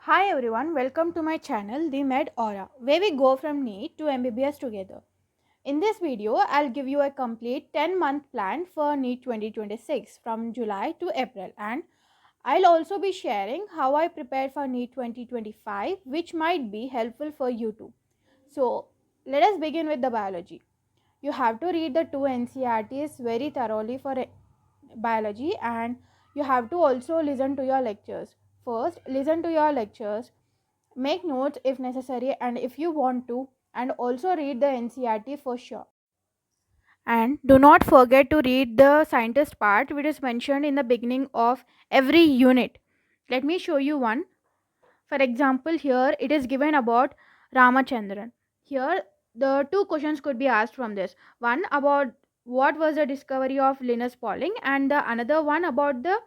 Hi everyone, welcome to my channel The Med Aura, where we go from NEET to MBBS together. In this video, I'll give you a complete 10-month plan for NEET 2026 from July to April, and I'll also be sharing how I prepared for NEET 2025, which might be helpful for you too. So, let us begin with the biology. You have to read the two NCRTs very thoroughly for biology, and you have to also listen to your lectures. First, listen to your lectures, make notes if necessary and if you want to, and also read the NCRT for sure. And do not forget to read the scientist part, which is mentioned in the beginning of every unit. Let me show you one. For example, here it is given about Ramachandran. Here, the two questions could be asked from this. One about what was the discovery of Linus Pauling, and the another one about the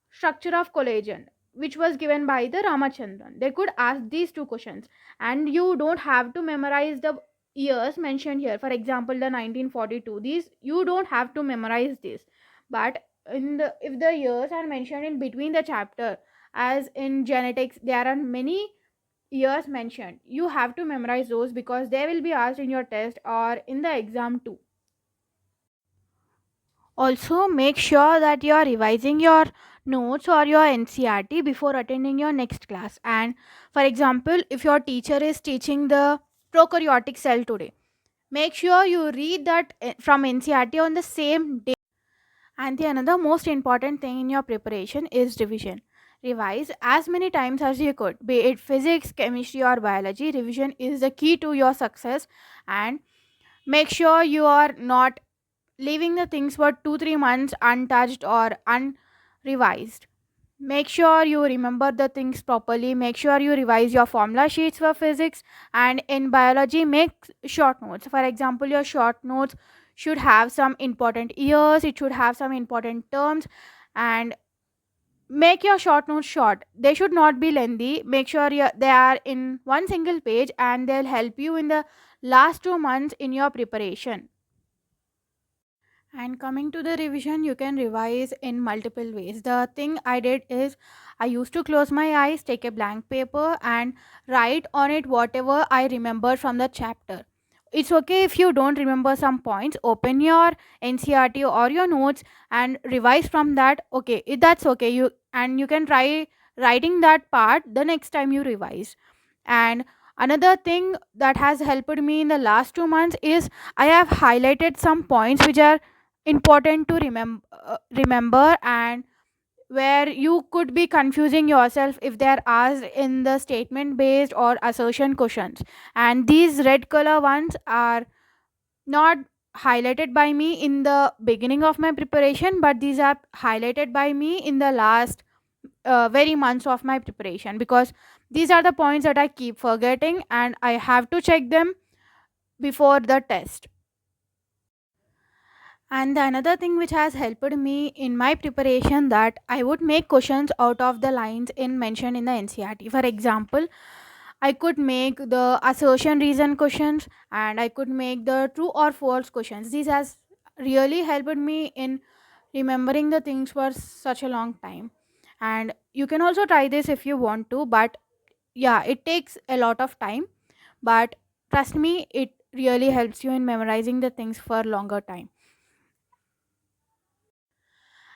structure of collagen, which was given by the Ramachandran. They could ask these two questions, and you don't have to memorize the years mentioned here. For example, the 1942. These you don't have to memorize this, but in the if the years are mentioned in between the chapter, as in genetics, there are many years mentioned. You have to memorize those because they will be asked in your test or in the exam too. Also, make sure that you are revising your notes or your NCRT before attending your next class. And for example, if your teacher is teaching the prokaryotic cell today, make sure you read that from NCRT on the same day. And the another most important thing in your preparation is revision. Revise as many times as you could, be it physics, chemistry, or biology. Revision is the key to your success, and make sure you are not leaving the things for 2 3 months untouched or unrevised. Make sure you remember the things properly. Make sure you revise your formula sheets for physics, and in biology make short notes. For example, your short notes should have some important years, it should have some important terms, and make your short notes short. They should not be lengthy. Make sure they are in one single page, and they'll help you in the last 2 months in your preparation. And coming to the revision, you can revise in multiple ways. The thing I did is I used to close my eyes, take a blank paper, and write on it whatever I remember from the chapter. It's okay if you don't remember some points. Open your NCRT or your notes and revise from that. Okay, that's okay. You can try writing that part the next time you revise. And another thing that has helped me in the last 2 months is I have highlighted some points which are important to remember, and where you could be confusing yourself if they are asked in the statement based or assertion questions. And these red color ones are not highlighted by me in the beginning of my preparation, but these are highlighted by me in the last very months of my preparation, because these are the points that I keep forgetting and I have to check them before the test. And the another thing which has helped me in my preparation, that I would make questions out of the lines in mentioned in the NCRT. For example, I could make the assertion reason questions, and I could make the true or false questions. This has really helped me in remembering the things for such a long time. And you can also try this if you want to, but yeah, it takes a lot of time. But trust me, it really helps you in memorizing the things for longer time.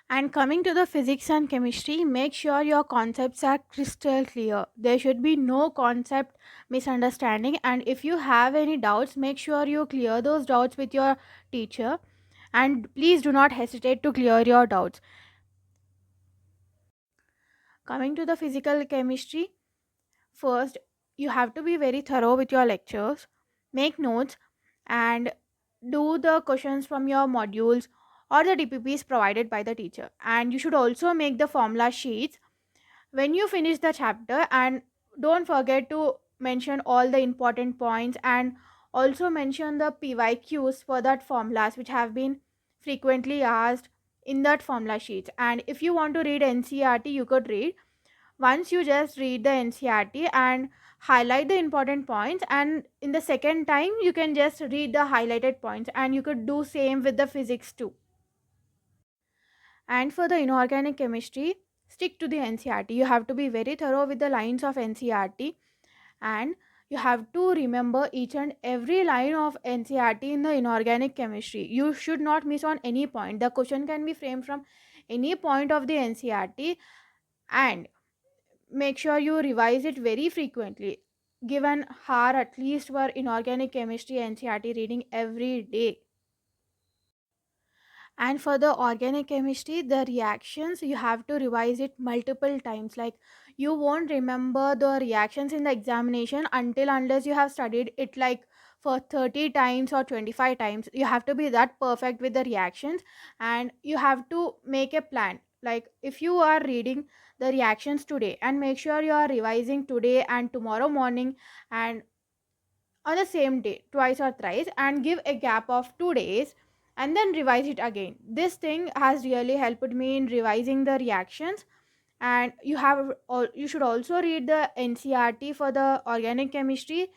And coming to the physics and chemistry, make sure your concepts are crystal clear. There should be no concept misunderstanding. And if you have any doubts, make sure you clear those doubts with your teacher. And please do not hesitate to clear your doubts. Coming to the physical chemistry, first, you have to be very thorough with your lectures, make notes, and do the questions from your modules or the DPPs provided by the teacher. And you should also make the formula sheets when you finish the chapter, and don't forget to mention all the important points, and also mention the PYQs for that formulas which have been frequently asked in that formula sheets. And if you want to read NCRT, you could read. Once you just read the NCRT and highlight the important points, and in the second time you can just read the highlighted points, and you could do same with the physics too. And for the inorganic chemistry, stick to the NCRT. You have to be very thorough with the lines of NCRT, and you have to remember each and every line of NCRT in the inorganic chemistry. You should not miss on any point. The question can be framed from any point of the NCRT, and make sure you revise it very frequently. Give an hour at least for inorganic chemistry NCRT reading every day. And for the organic chemistry, the reactions, you have to revise it multiple times. Like, you won't remember the reactions in the examination until unless you have studied it like for 30 times or 25 times. You have to be that perfect with the reactions, and you have to make a plan. Like, if you are reading the reactions today, and make sure you are revising today and tomorrow morning, and on the same day twice or thrice, and give a gap of 2 days, and then revise it again. This thing has really helped me in revising the reactions. And you should also read the NCRT for the organic chemistry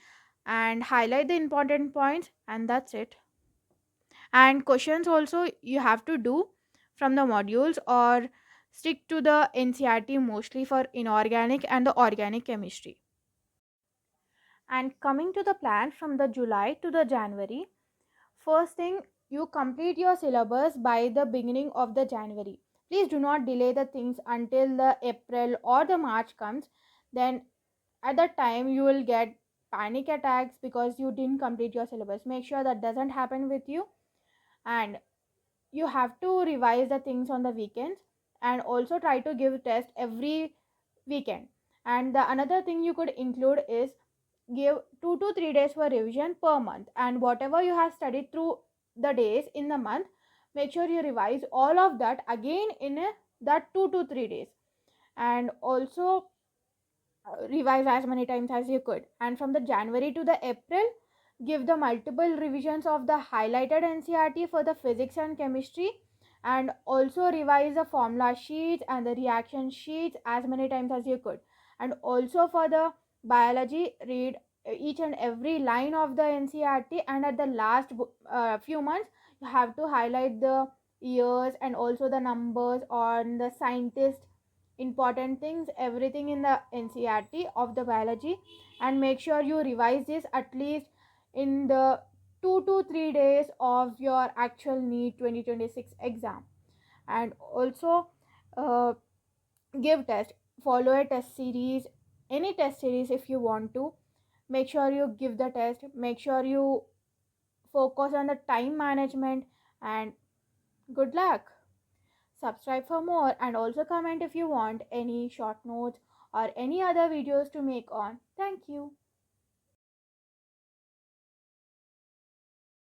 and highlight the important points, and that's it. And questions also you have to do from the modules, or stick to the NCRT mostly for inorganic and the organic chemistry. And coming to the plan from the July to the January, first thing, you complete your syllabus by the beginning of the January. Please do not delay the things until the April or the March comes. Then at that time you will get panic attacks because you didn't complete your syllabus. Make sure that doesn't happen with you. And you have to revise the things on the weekends, and also try to give test every weekend. And the another thing you could include is give 2 to 3 days for revision per month, and whatever you have studied through the days in the month, make sure you revise all of that again in that 2 to 3 days. And also revise as many times as you could. And from the January to the April, give the multiple revisions of the highlighted NCRT for the physics and chemistry, and also revise the formula sheets and the reaction sheets as many times as you could. And also for the biology, read each and every line of the NCRT, and at the last few months you have to highlight the years and also the numbers on the scientist important things, everything in the NCRT of the biology. And make sure you revise this at least in the 2 to 3 days of your actual NEET 2026 exam. And also uh, give test, follow a test series, any test series if you want to. Make sure you give the test, make sure you focus on the time management, and good luck. Subscribe for more, and also comment if you want any short notes or any other videos to make on. Thank you.